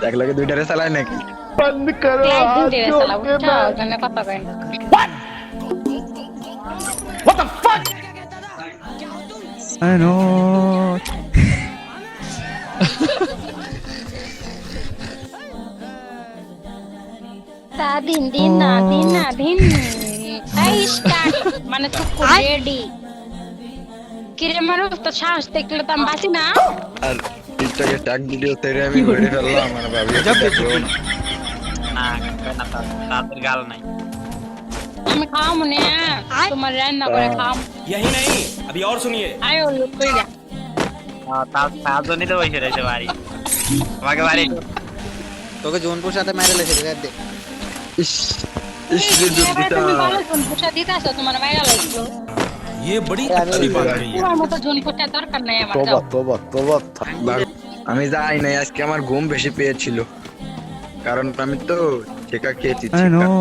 এক লাগে দুইটারে চালায় নাকি? बंद करो ক্লাস हाथ দিতে जोड़ সালা के উঠা मैं ওখানে কথা কই না। I know. তা দিন দিন না দিন না দিন এই স্টার্ট মানে চুপ রেডি কিরে মানুষ তো সাহস দেখলে তো আমি বাঁচি না। আর টিকটকে ট্যাগ ভিডিও তেরে আমি মেরে ফেললাম আমার ভাবি না না তাদের গাল নাই। আমি খাওয়া মনে তোমার রান্না করে খাওয়া यही नहीं अभी और सुनिए আয়ো লোক কই যা তার জন্যই তো বসে রয়েছে বাড়ি। আমাকে বাড়ি তোকে জোনপুর সাথে মেরে লেছে দে ইস ইস রে দুঃখিতা তুমি ভালো জন পোষা দিতে আসো তোমার মাইরা লাগলো ये बड़ी अच्छी बात कही है। তোমার মতো জন পোষা দরকার নাই আমার तोबा যাও। तोबा तोबा আমি যাই নাই আজকে আমার ঘুম বেশি পেয়েছিল কারণ আমি তো ঠেকা খেয়েছি I know.